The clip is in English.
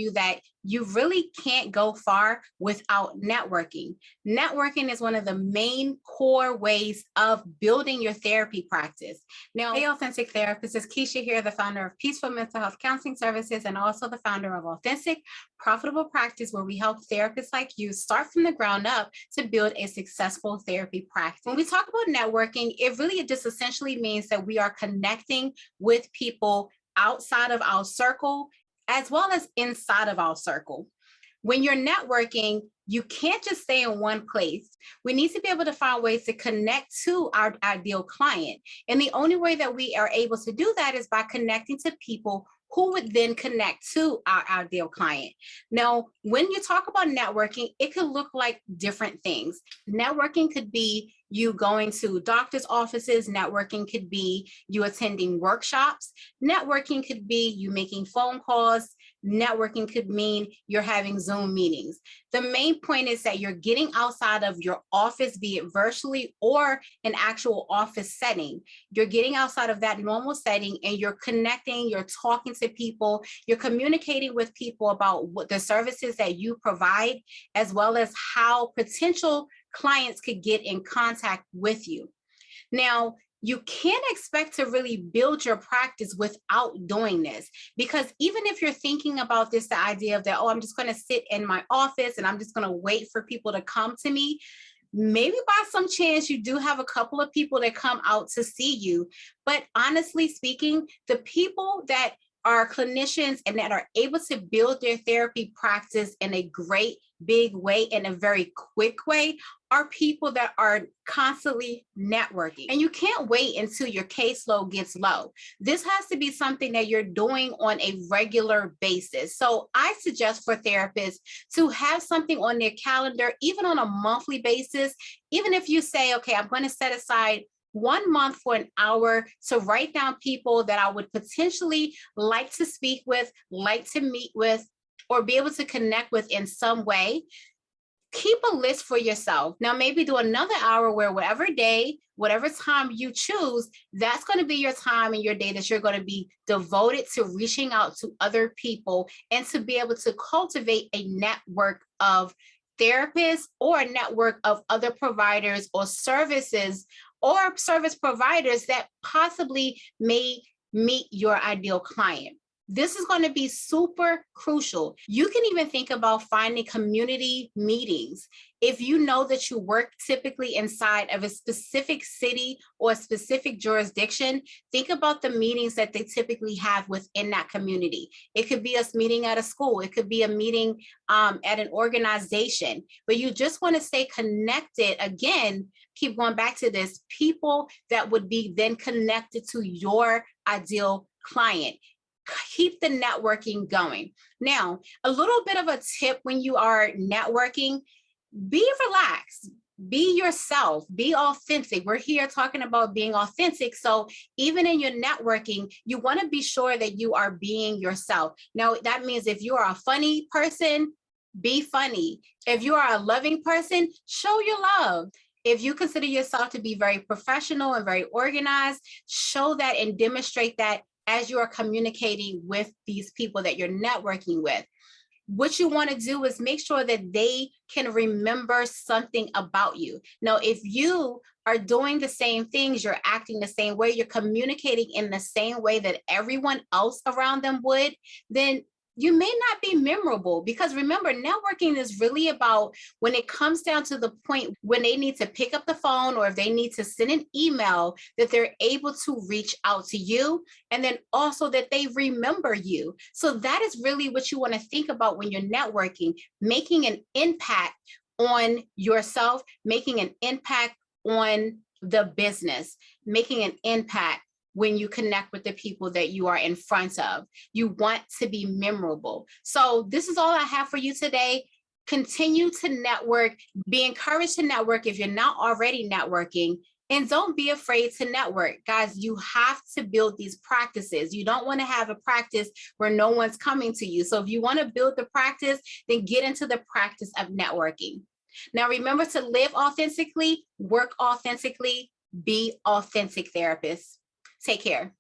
you that you really can't go far without networking. Networking is one of the main core ways of building your therapy practice. Now, hey, Authentic Therapist, it's Keisha here, the founder of Peaceful Mental Health Counseling Services and also the founder of Authentic Profitable Practice, where we help therapists like you start from the ground up to build a successful therapy practice. When we talk about networking, it really just essentially means that we are connecting with people outside of our circle as well as inside of our circle. When you're networking, you can't just stay in one place. We need to be able to find ways to connect to our ideal client. And the only way that we are able to do that is by connecting to people who would then connect to our ideal client. Now, when you talk about networking, it could look like different things. Networking could be you going to doctor's offices. Networking could be you attending workshops. Networking could be you making phone calls. Networking could mean you're having Zoom meetings. The main point is that you're getting outside of your office, be it virtually or an actual office setting. You're getting outside of that normal setting and you're connecting, you're talking to people, you're communicating with people about what the services that you provide, as well as how potential clients could get in contact with you. Now, you can't expect to really build your practice without doing this, because even if you're thinking about this, the idea of that, oh, I'm just going to sit in my office and I'm just going to wait for people to come to me. Maybe by some chance you do have a couple of people that come out to see you. But honestly speaking, the people that are clinicians and that are able to build their therapy practice in a great big way, in a very quick way, are people that are constantly networking. And you can't wait until your caseload gets low. This has to be something that you're doing on a regular basis. So I suggest for therapists to have something on their calendar, even on a monthly basis. Even if you say, okay, I'm going to set aside 1 month for an hour to write down people that I would potentially like to speak with, like to meet with, or be able to connect with in some way. Keep a list for yourself. Now, maybe do another hour where whatever day, whatever time you choose, that's going to be your time in your day that you're going to be devoted to reaching out to other people and to be able to cultivate a network of therapists or a network of other providers or services or service providers that possibly may meet your ideal client. This is going to be super crucial. You can even think about finding community meetings. If you know that you work typically inside of a specific city or a specific jurisdiction, think about the meetings that they typically have within that community. It could be a meeting at a school. It could be a meeting at an organization, but you just want to stay connected. Again, keep going back to this, people that would be then connected to your ideal client. Keep the networking going. Now, a little bit of a tip when you are networking, be relaxed, be yourself, be authentic. We're here talking about being authentic. So even in your networking, you want to be sure that you are being yourself. Now, that means if you are a funny person, be funny. If you are a loving person, show your love. If you consider yourself to be very professional and very organized, show that and demonstrate that as you are communicating with these people that you're networking with. What you want to do is make sure that they can remember something about you. Now, if you are doing the same things, you're acting the same way, you're communicating in the same way that everyone else around them would, then you may not be memorable. Because remember, networking is really about when it comes down to the point when they need to pick up the phone or if they need to send an email, that they're able to reach out to you, and then also that they remember you. So that is really what you want to think about when you're networking, making an impact on yourself, making an impact on the business, making an impact when you connect with the people that you are in front of. You want to be memorable. So this is all I have for you today. Continue to network, be encouraged to network if you're not already networking, and don't be afraid to network. Guys, you have to build these practices. You don't want to have a practice where no one's coming to you. So if you want to build the practice, then get into the practice of networking. Now, remember to live authentically, work authentically, be authentic therapists. Take care.